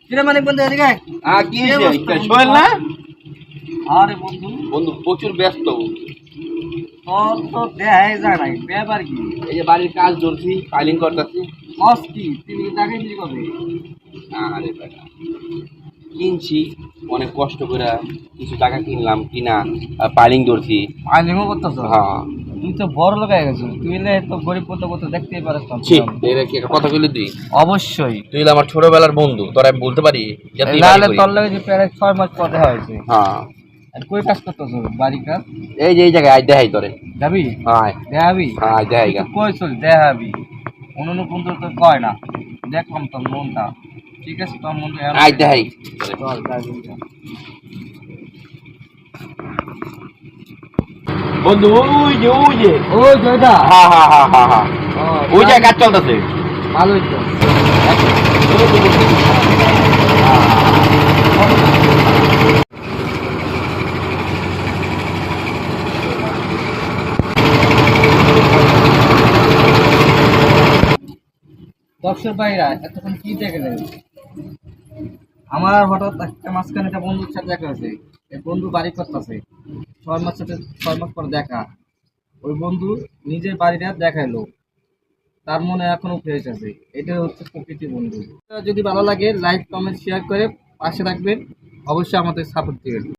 কিরে মানে বন্ধু এদিকে আয়। কি হয়েছে সোহেল না? আরে বন্ধু বন্ধু প্রচুর ব্যস্ত। তোর তো দেখাই যায় নাই ব্যাপার কি? এই যে বাড়ির কাজ ধরছি, ফাইলিং করতেছি। কস কি তুই টাকা দিলি কবে? আরে বেটা, কিনছি অনেক কষ্ট করে, কিছু টাকা কিনলাম, কিনা ফাইলিং ধরছি। আইলিংও করতেছ? হ্যাঁ। তুই তো বড় লোক হয়ে গেছিস, তুই এলে তো গরিব করতে দেখতেই পারিস না। ছি, এটা কি একটা কথা বলি তুই? অবশ্যই। তুই হলো আমার ছোটবেলার বন্ধু, তোরা আমি বলতে পারি যে তুই বাড়ি নাহলে করিস। তোর লাগে যে প্রায় 6 মাস পর দেখা হয়েছে। হ্যাঁ। আর কই কাজ করতেছ? বাড়ি কাজ? এই যে এই জায়গায় আয় দেখাই তোরে। যাবি? আয় দেখাবি? আয় দেখাই গা। কই চল দেখাবি? অন্য বন্ধু তো কয় না। দেখলাম তোর মনটা। ঠিক আছে তোর মনটা আয় দেখাই। চল যাবি। বন্ধু ওই যে ওই যে ওই জয়দা। হ্যাঁ হ্যাঁ হ্যাঁ হ্যাঁ হ্যাঁ ওই জায়গায় কাজ চলতেছে। ভালোই তো। দর্শক ভাইরা এতক্ষণ কি দেখলেন? আমার হঠাৎ একটা মাঝখানে একটা বন্ধুর সাথে দেখা হয়েছে। এই বন্ধু বাড়ি করতেছে 6 মাস পর দেখা। ওই বন্ধু নিজের বাড়িটা দেখাইলো, তার মনে এখনো ফ্রেশ আছে। এটা হচ্ছে প্রকৃতি বন্ধু। যদি ভালো লাগে লাইক কমেন্ট শেয়ার করে পাশে রাখবেন, অবশ্যই আমাদের সাপোর্ট দিবেন।